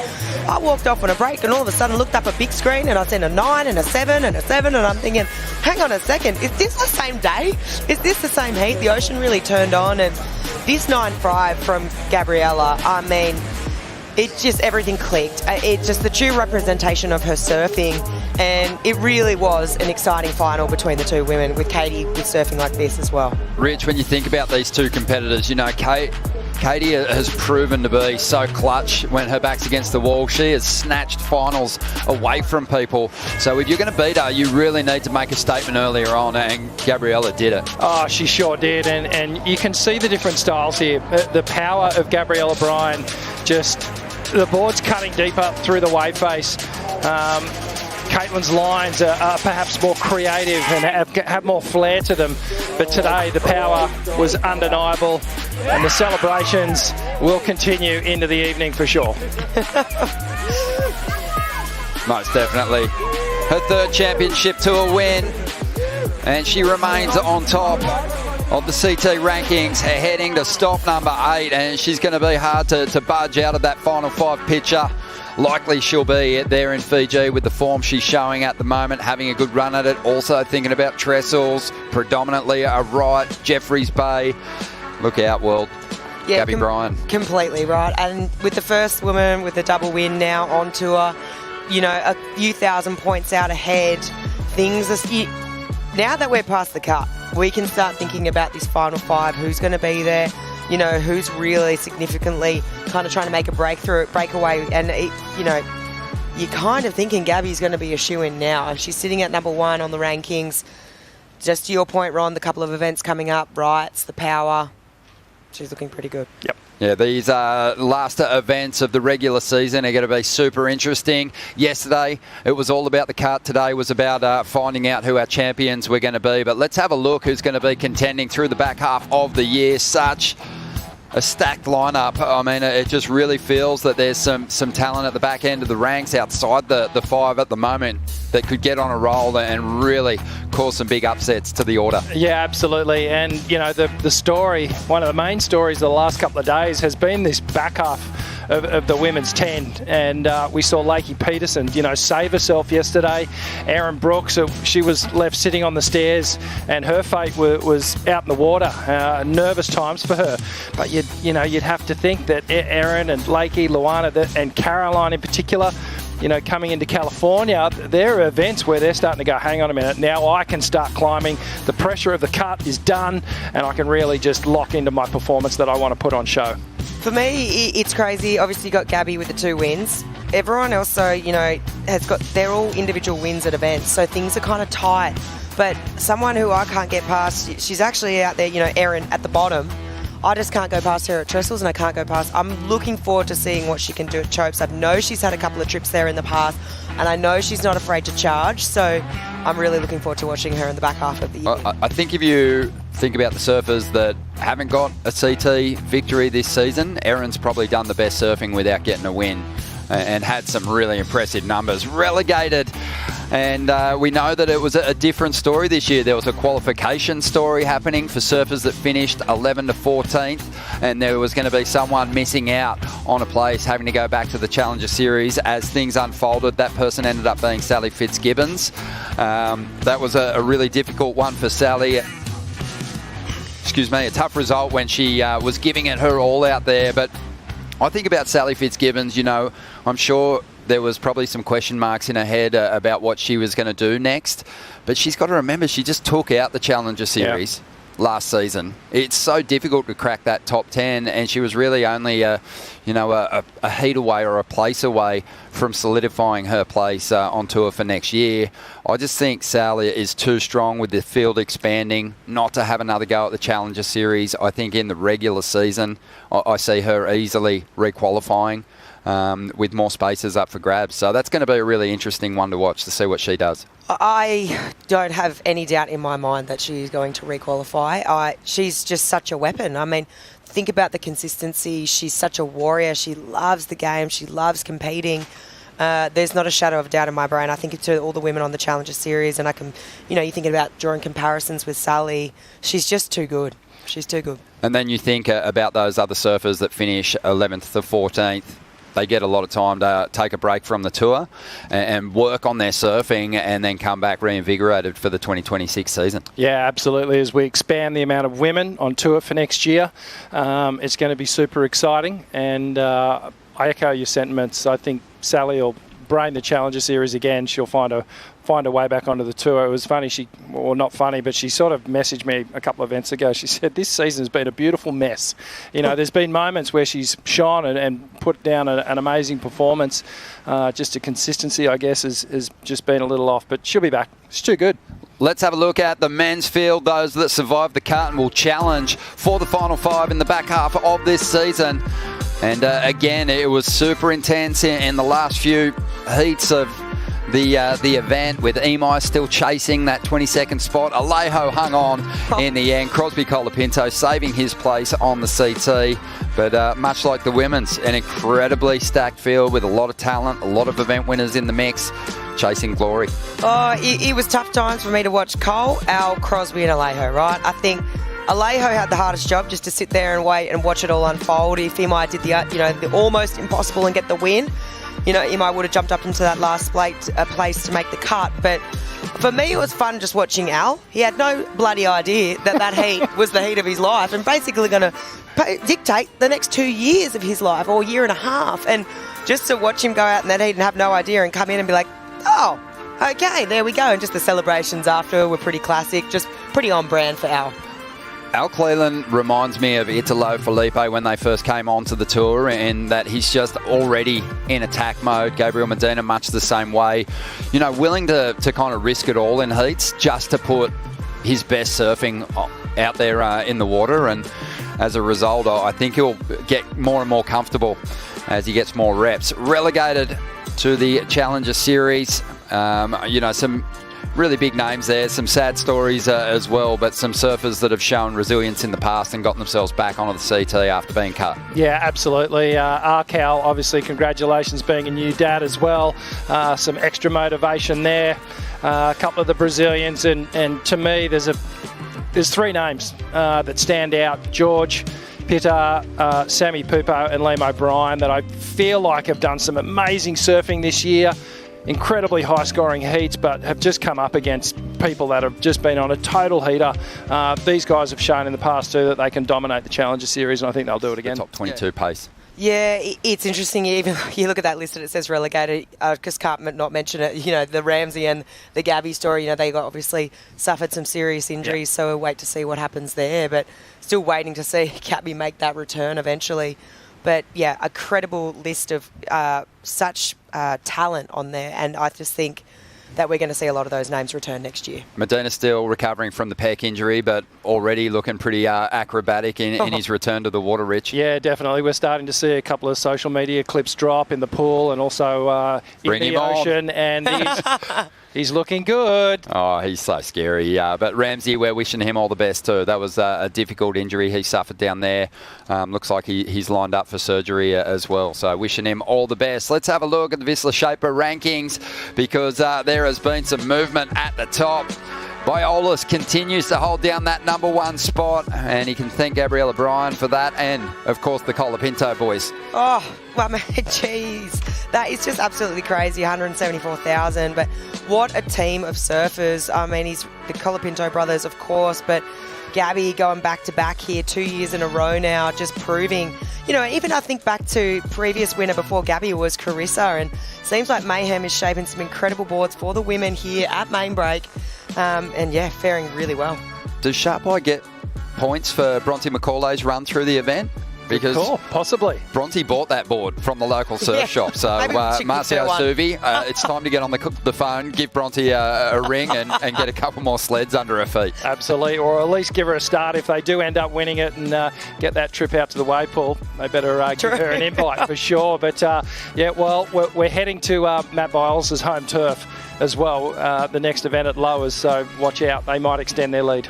I walked off on a break and all of a sudden looked up a big screen and I seen a 9 and a 7 and a 7, and I'm thinking, hang on a second, is this the same day? Is this the same heat? The ocean really turned on, and this 9.5 from Gabriela, I mean, it just, everything clicked. It's just the true representation of her surfing, and it really was an exciting final between the 2 women, with Caity with surfing like this as well. Rich, when you think about these 2 competitors, Caity has proven to be so clutch when her back's against the wall. She has snatched finals away from people. So if you're going to beat her, you really need to make a statement earlier on, and Gabriela did it. Oh, she sure did, and you can see the different styles here. The power of Gabriela Bryan, just the board's cutting deep up through the wave face. Caitlin's lines are perhaps more creative and have more flair to them. But today, the power was undeniable, and the celebrations will continue into the evening for sure. Most definitely. Her 3rd championship tour win, and she remains on top of the CT rankings, heading to stop number 8, and she's going to be hard to budge out of that final 5 picture. Likely she'll be there in Fiji with the form she's showing at the moment, having a good run at it. Also thinking about Trestles, predominantly a right, Jeffreys Bay. Look out, world. Yeah, Gabby Bryan. Completely right. And with the first woman with the double win now on tour, a few thousand points out ahead, things are... Now that we're past the cut, we can start thinking about this final 5, who's going to be there, who's really significantly kind of trying to make a breakaway. And, you're kind of thinking Gabby's going to be a shoo-in now. She's sitting at number 1 on the rankings. Just to your point, Ron, the couple of events coming up, Rights, the power. She's looking pretty good. Yep. Yeah, these last events of the regular season are going to be super interesting. Yesterday, it was all about the cut. Today was about finding out who our champions were going to be. But let's have a look who's going to be contending through the back half of the year. Such a stacked lineup. I mean, it just really feels that there's some talent at the back end of the ranks outside the five at the moment that could get on a roll and really cause some big upsets to the order. Yeah, absolutely. And, you know, the story, one of the main stories of the last couple of days has been this back half of the women's 10. And we saw Lakey Peterson, you know, save herself yesterday. Erin Brooks, she was left sitting on the stairs and her fate was out in the water. Nervous times for her. But, you'd have to think that Erin and Lakey, Luana and Caroline in particular, you know, coming into California, there are events where they're starting to go, hang on a minute, now I can start climbing. The pressure of the cut is done, and I can really just lock into my performance that I want to put on show. For me, it's crazy. Obviously, you got Gabby with the 2 wins. Everyone else, though, you know, they're all individual wins at events, so things are kind of tight. But someone who I can't get past, she's actually out there, you know, Erin at the bottom. I just can't go past her at Trestles, and I can't go past. I'm looking forward to seeing what she can do at Chopes. I know she's had a couple of trips there in the past, and I know she's not afraid to charge. So I'm really looking forward to watching her in the back half of the year. I think if you think about the surfers that haven't got a CT victory this season, Erin's probably done the best surfing without getting a win and had some really impressive numbers. Relegated. And we know that it was a different story this year. There was a qualification story happening for surfers that finished 11 to 14th, and there was going to be someone missing out on a place, having to go back to the Challenger Series. As things unfolded, that person ended up being Sally Fitzgibbons. That was a really difficult one for Sally. A tough result when she was giving it her all out there. But I think about Sally Fitzgibbons, you know, I'm sure there was probably some question marks in her head about what she was going to do next. But she's got to remember, she just took out the Challenger Series last season. It's so difficult to crack that top 10, and she was really only a heat away or a place away from solidifying her place on tour for next year. I just think Sally is too strong with the field expanding not to have another go at the Challenger Series. I think in the regular season, I see her easily requalifying with more spaces up for grabs. So that's going to be a really interesting one to watch to see what she does. I don't have any doubt in my mind that she's going to requalify. She's just such a weapon. I mean, think about the consistency. She's such a warrior. She loves the game. She loves competing. There's not a shadow of doubt in my brain. I think it's to all the women on the Challenger Series, and I can, you know, you thinking about drawing comparisons with Sally. She's just too good. She's too good. And then you think about those other surfers that finish 11th to 14th. They get a lot of time to take a break from the tour and work on their surfing and then come back reinvigorated for the 2026 season. Yeah, absolutely. As we expand the amount of women on tour for next year, it's going to be super exciting. And I echo your sentiments. I think Sally will brain the Challenger Series again. She'll find a way back onto the tour. It was funny, not funny, but she sort of messaged me a couple of events ago. She said, this season's been a beautiful mess. You know, there's been moments where she's shone and put down an amazing performance. Just a consistency, I guess, has just been a little off, but she'll be back. It's too good. Let's have a look at the men's field. Those that survive the cut and will challenge for the final 5 in the back half of this season. And again, it was super intense in the last few heats of the event, with Imai still chasing that 22nd spot. Alejo hung on in the end. Crosby Colapinto saving his place on the CT. But much like the women's, an incredibly stacked field with a lot of talent, a lot of event winners in the mix, chasing glory. Oh, it was tough times for me to watch Cole, Al, Crosby and Alejo, right? I think Alejo had the hardest job, just to sit there and wait and watch it all unfold. If Imai did the almost impossible and get the win, you know, Imai would have jumped up into that last place to make the cut. But for me, it was fun just watching Al. He had no bloody idea that heat was the heat of his life and basically going to dictate the next 2 years of his life, or year and a half. And just to watch him go out in that heat and have no idea and come in and be like, oh, okay, there we go. And just the celebrations after were pretty classic, just pretty on brand for Al. Al Cleland reminds me of Italo Felipe when they first came onto the tour, in that he's just already in attack mode. Gabriel Medina much the same way. You know, willing to kind of risk it all in heats just to put his best surfing out there in the water. And as a result, I think he'll get more and more comfortable as he gets more reps. Relegated to the Challenger Series. You know, some really big names there. Some sad stories as well, but some surfers that have shown resilience in the past and gotten themselves back onto the CT after being cut. Yeah, absolutely. Arcal, obviously, congratulations being a new dad as well. Some extra motivation there. A couple of the Brazilians, and to me, there's three names that stand out: George, Pitar, Sammy Pupo and Liam Bryan, that I feel like have done some amazing surfing this year. Incredibly high scoring heats, but have just come up against people that have just been on a total heater. These guys have shown in the past too that they can dominate the Challenger Series, and I think they'll do it again. The top 22 pace. Yeah, it's interesting. Even you look at that list and it says relegated. Just can't not mention it. You know, the Ramsey and the Gabby story. You know, they obviously suffered some serious injuries, so we'll wait to see what happens there. But still waiting to see Gabby make that return eventually. But yeah, a credible list of such talent on there, and I just think that we're going to see a lot of those names return next year. Medina still recovering from the pec injury, but already looking pretty acrobatic in his return to the water, Rich. Yeah, definitely. We're starting to see a couple of social media clips drop in the pool and also in the ocean, and he's looking good. Oh, he's so scary. But Ramsey, we're wishing him all the best too. That was a difficult injury he suffered down there. Looks like he's lined up for surgery as well. So wishing him all the best. Let's have a look at the Vissla Shaper rankings, because there has been some movement at the top. Biolis continues to hold down that number one spot, and he can thank Gabriela Bryan for that, and of course the Colapinto boys. Oh, well, man, jeez. That is just absolutely crazy, 174,000. But what a team of surfers. I mean, he's the Colapinto brothers, of course, but Gabby going back-to-back here 2 years in a row now, just proving, you know, even I think back to previous winner before Gabby was Carissa, and seems like Mayhem is shaping some incredible boards for the women here at Main Break. And yeah, faring really well. Does Sharpeye get points for Bronte McCauley's run through the event? Because possibly. Bronte bought that board from the local surf shop. So Marcio Suvi, it's time to get on the phone, give Bronte a ring and get a couple more sleds under her feet. Absolutely, or at least give her a start if they do end up winning it and get that trip out to the wave pool. They better give her an invite for sure. But yeah, well, we're heading to Matt Biles' home turf as well, the next event at Lowers, so watch out, they might extend their lead.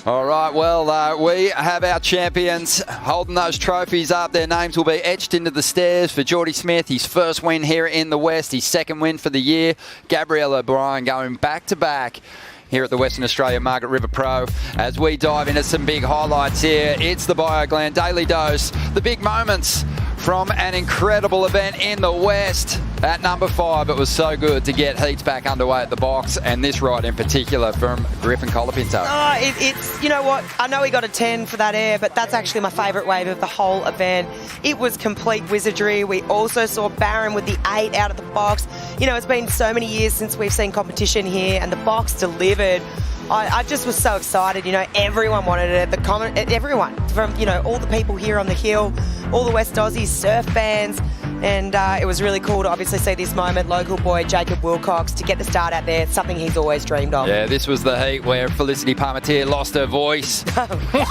All right, well, we have our champions holding those trophies up. Their names will be etched into the stairs. For Jordy Smith, his first win here in the West, his second win for the year. Gabriela Bryan going back-to-back here at the Western Australia Margaret River Pro. As we dive into some big highlights here, it's the BioGland Daily Dose, the big moments from an incredible event in the West. At number 5, it was so good to get heats back underway at the box, and this ride in particular from Griffin Colapinto. Oh, it's, you know what, I know he got a 10 for that air, but that's actually my favourite wave of the whole event. It was complete wizardry. We also saw Barron with the 8 out of the box. You know, it's been so many years since we've seen competition here, and the box delivered. I just was so excited. You know, everyone wanted it. Everyone from, you know, all the people here on the hill, all the West Aussies, surf fans, and it was really cool to obviously see this moment. Local boy Jacob Wilcox to get the start out there. It's something he's always dreamed of. Yeah, this was the heat where Felicity Parmentier lost her voice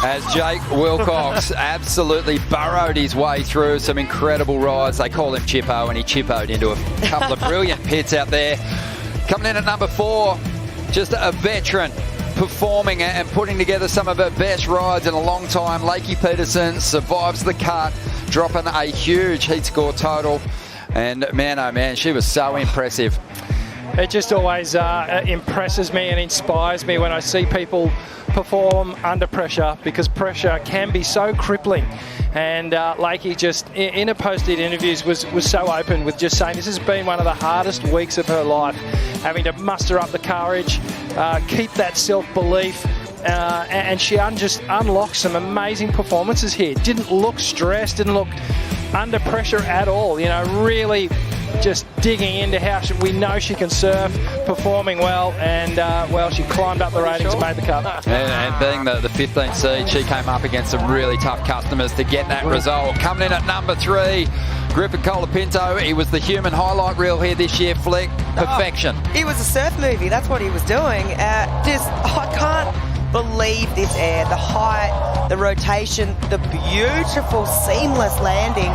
as Jake Wilcox absolutely burrowed his way through some incredible rides. They call him Chippo, and he chippoed into a couple of brilliant pits out there. Coming in at number 4, just a veteran performing and putting together some of her best rides in a long time. Lakey Peterson survives the cut, dropping a huge heat score total. And man, oh man, she was so impressive. It just always impresses me and inspires me when I see people perform under pressure, because pressure can be so crippling. And Lakey just, in her post-it interviews, was so open with just saying this has been one of the hardest weeks of her life, having to muster up the courage, keep that self-belief, and she just unlocked some amazing performances here. Didn't look stressed, didn't look under pressure at all, you know, really just digging into how we know she can surf, performing well, and well, she climbed up the ratings and made the cut. And being the 15th seed, she came up against some really tough customers to get that result. Coming in at number 3, Griffin Colapinto. He was the human highlight reel here this year, Flick. Perfection. He was a surf movie, that's what he was doing. I can't believe this air, the height, the rotation, the beautiful seamless landing.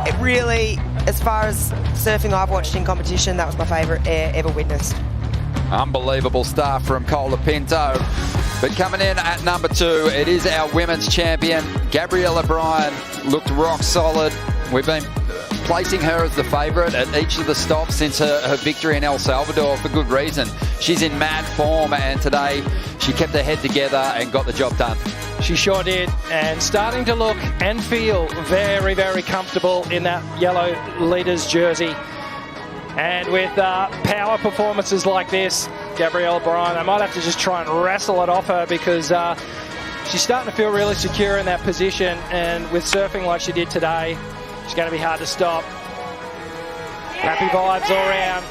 It really, as far as surfing I've watched in competition, that was my favourite air ever witnessed. Unbelievable stuff from Colapinto. But coming in at number 2, it is our women's champion, Gabriela Bryan. Looked rock solid. We've been placing her as the favourite at each of the stops since her victory in El Salvador for good reason. She's in mad form, and today she kept her head together and got the job done. She sure did, and starting to look and feel very, very comfortable in that yellow leader's jersey. And with power performances like this, Gabriela Bryan, I might have to just try and wrestle it off her, because she's starting to feel really secure in that position, and with surfing like she did today, she's going to be hard to stop. Happy vibes all round.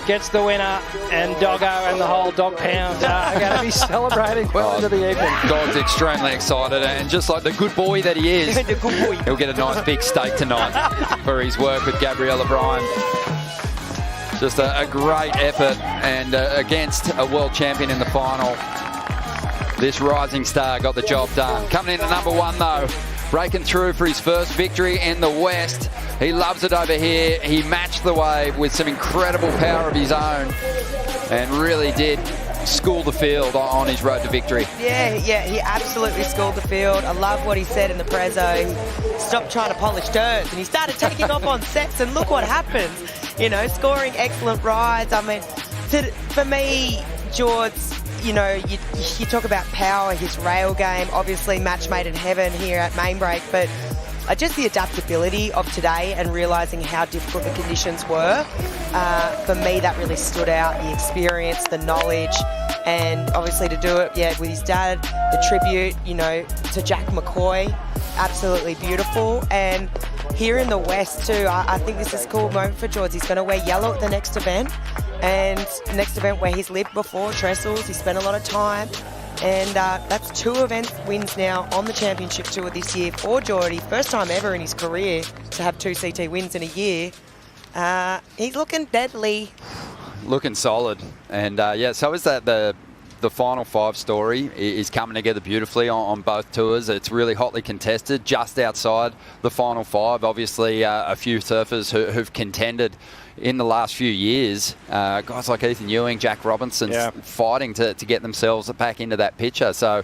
Gets the winner, and Doggo and the whole dog pound are going to be celebrating well into the evening. Dog's extremely excited, and just like the good boy that he is, he'll get a nice big steak tonight for his work with Gabriela Bryan. Just a great effort, and against a world champion in the final, this rising star got the job done. Coming in at number 1 though, breaking through for his first victory in the West. He loves it over here. He matched the wave with some incredible power of his own and really did school the field on his road to victory. Yeah, he absolutely schooled the field. I love what he said in the prezzo. He stopped trying to polish dirt and he started taking off on sets, and look what happens. You know, scoring excellent rides. I mean, for me, George, you know, you talk about power, his rail game, obviously match made in heaven here at main break, but just the adaptability of today and realising how difficult the conditions were. For me, that really stood out, the experience, the knowledge, and obviously to do it, with his dad, the tribute, you know, to Jack McCoy, absolutely beautiful. And here in the West too, I think this is a cool moment for George. He's going to wear yellow at the next event, and next event where he's lived before, Trestles. He spent a lot of time, and that's 2 event wins now on the championship tour this year for Jordy. First time ever in his career to have 2 CT wins in a year. He's looking deadly. Looking solid, and so is that the Final 5 story is coming together beautifully on both tours. It's really hotly contested, just outside the Final 5. Obviously, a few surfers who've contended in the last few years. Guys like Ethan Ewing, Jack Robinson, fighting to get themselves back into that picture. So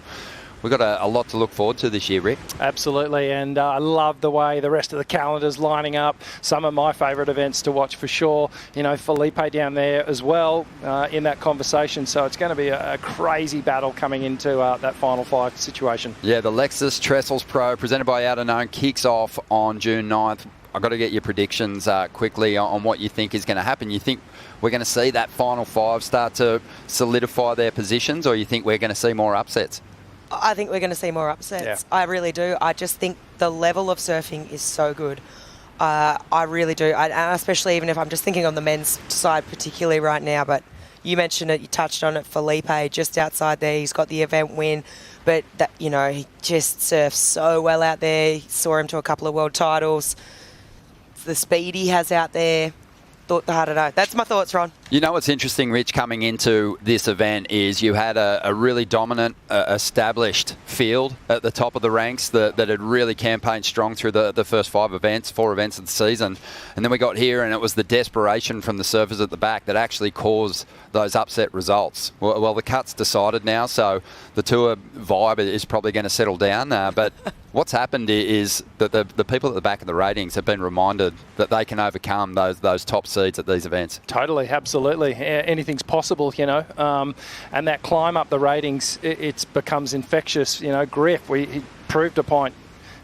we've got a lot to look forward to this year, Rick. Absolutely, and I love the way the rest of the calendar's lining up. Some of my favourite events to watch for sure. You know, Felipe down there as well in that conversation. So it's going to be a crazy battle coming into that Final 5 situation. Yeah, the Lexus Trestles Pro, presented by Outerknown, kicks off on June 9th. I've got to get your predictions quickly on what you think is going to happen. You think we're going to see that Final 5 start to solidify their positions, or you think we're going to see more upsets? I think we're going to see more upsets. Yeah. I really do. I just think the level of surfing is so good. I really do. Especially even if I'm just thinking on the men's side particularly right now. But you mentioned it, you touched on it, Felipe, just outside there. He's got the event win. But, that, you know, he just surfs so well out there. Saw him to a couple of world titles. The speed he has out there. I don't know. That's my thoughts, Ron. You know what's interesting, Rich, coming into this event is you had a really dominant, established field at the top of the ranks that had really campaigned strong through the first 4 events of the season. And then we got here, and it was the desperation from the surfers at the back that actually caused those upset results. Well, the cut's decided now, so the tour vibe is probably going to settle down. But what's happened is that the people at the back of the ratings have been reminded that they can overcome those top seeds at these events. Totally, absolutely. Anything's possible, you know. And that climb up the ratings, it becomes infectious. You know, Griff, he proved a point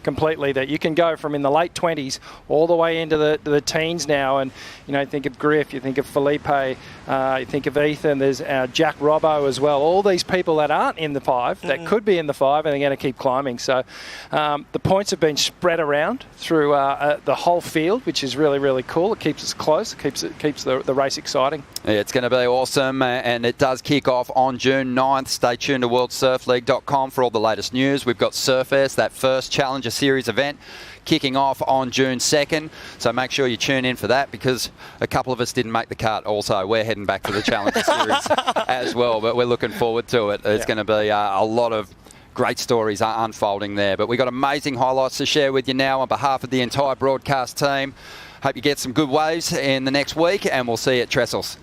completely that you can go from in the late 20s all the way into the teens now. And, you know, think of Griff, you think of Felipe, you think of Ethan, there's Jack Robbo as well. All these people that aren't in the 5, that could be in the 5, and they're going to keep climbing. So the points have been spread around through the whole field, which is really, really cool. It keeps us close. It keeps the race exciting. Yeah, it's going to be awesome, and it does kick off on June 9th. Stay tuned to worldsurfleague.com for all the latest news. We've got Surfest, that first Challenger Series event, kicking off on June 2nd. So make sure you tune in for that, because a couple of us didn't make the cut also. We're heading back to the Challenger Series as well, but we're looking forward to it. It's going to be a lot of great stories unfolding there. But we've got amazing highlights to share with you now on behalf of the entire broadcast team. Hope you get some good waves in the next week, and we'll see you at Trestles.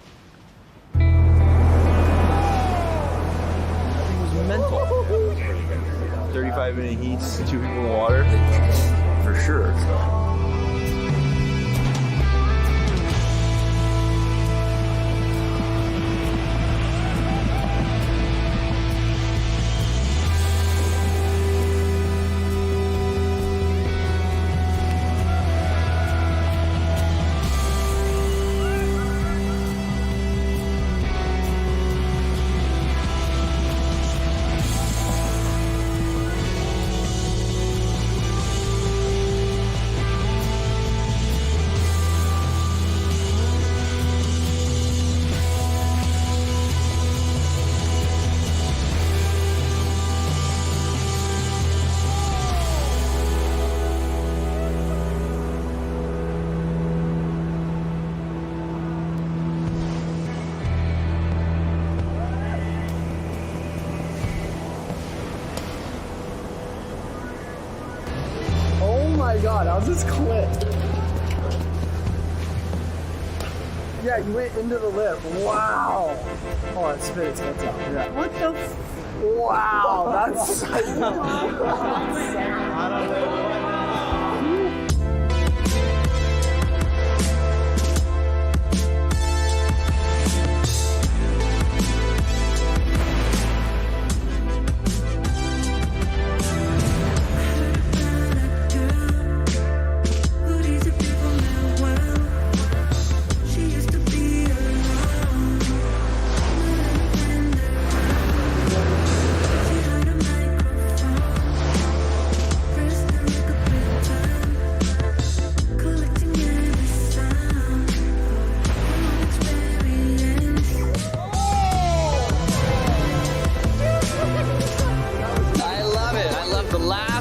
35-minute heats, 2 people in the water, for sure. So. God, I'll just quit. Yeah, you went into the lip. Wow. Oh, it spit its heads out. Yeah. What the wow, that's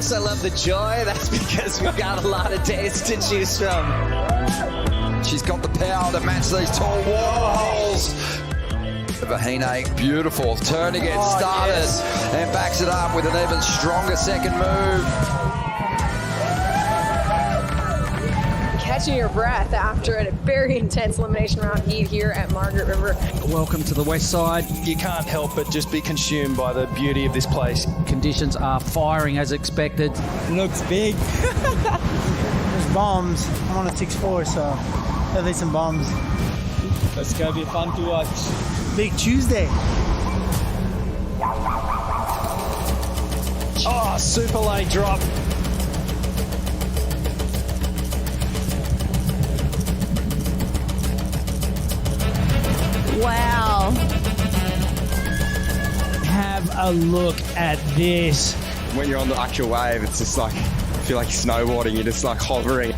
so I love the joy. That's because we've got a lot of days to choose from. She's got the power to match these tall walls. Vahine, beautiful. Turn to get started and backs it up with an even stronger second move. Catching your breath after a very intense elimination round heat here at Margaret River. Welcome to the west side. You can't help but just be consumed by the beauty of this place. Conditions are firing as expected. Looks big. There's bombs. I'm on a 6-4, so there'll be some bombs. It's going to be fun to watch. Big Tuesday. Oh, super late drop. Wow. Have a look at this. When you're on the actual wave, it's just like, I feel like snowboarding, you're just like hovering.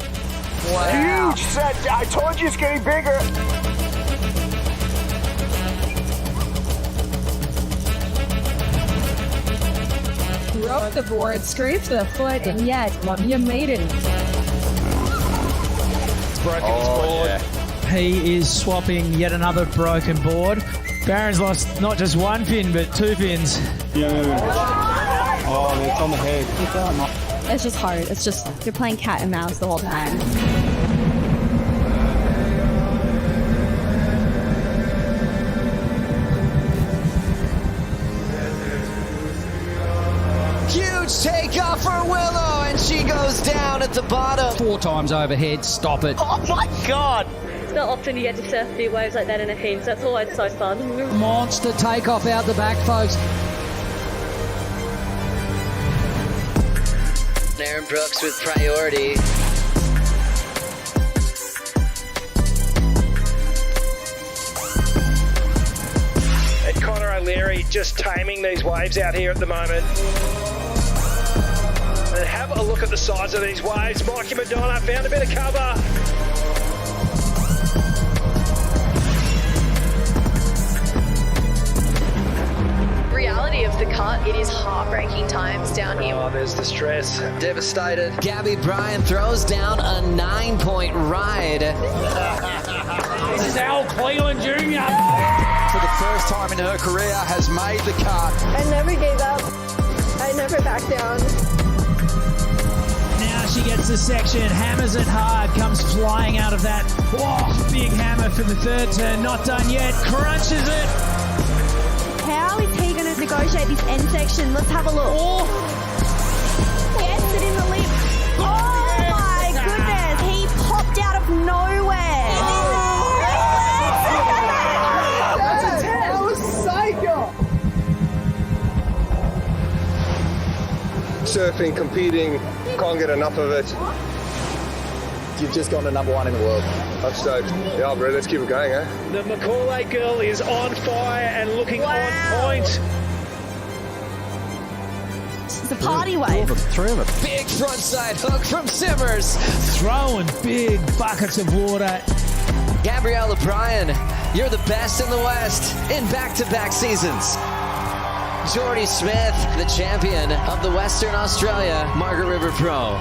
Wow. Huge set. I told you it's getting bigger. Broke the board, scraped the foot, and yet you made it. It's broken his board. Yeah. He is swapping yet another broken board. Barron's lost not just one fin, but 2 fins. Yeah. Oh, it's on the head. It's just hard. It's just, you're playing cat and mouse the whole time. Huge takeoff for Willow, and she goes down at the bottom. 4 times overhead, stop it. Oh my God. It's not often you get to surf big waves like that in a heat, so that's always so fun. Monster takeoff out the back, folks. Aaron Brooks with priority. And Connor O'Leary just taming these waves out here at the moment. And have a look at the size of these waves. Mikey Madonna found a bit of cover. Reality of the cut, it is heartbreaking times down here. Oh, there's the stress. Devastated. Gabby Bryan throws down a 9-point ride. This is Al Cleveland Jr. For the first time in her career, has made the cut. I never gave up. I never backed down. Now she gets the section, hammers it hard, comes flying out of that. Whoa, big hammer for the third turn, not done yet, crunches it. How is he going to negotiate this end section. Let's have a look. Gets it in the lip. Oh my goodness, he popped out of nowhere. That's a 10. That was psycho. Surfing, competing, can't get enough of it. You've just gone to #1 in the world. I'm stoked. Yeah, bro, let's keep it going, eh? The Macaulay girl is on fire and looking on point. It's a party wave. Through a big frontside hook from Simmers. Throwing big buckets of water. Gabriela, Bryan, you're the best in the West in back-to-back seasons. Jordy Smith, the champion of the Western Australia Margaret River Pro.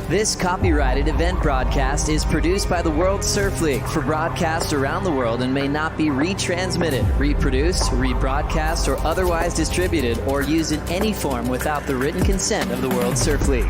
This copyrighted event broadcast is produced by the World Surf League for broadcast around the world and may not be retransmitted, reproduced, rebroadcast, or otherwise distributed or used in any form without the written consent of the World Surf League.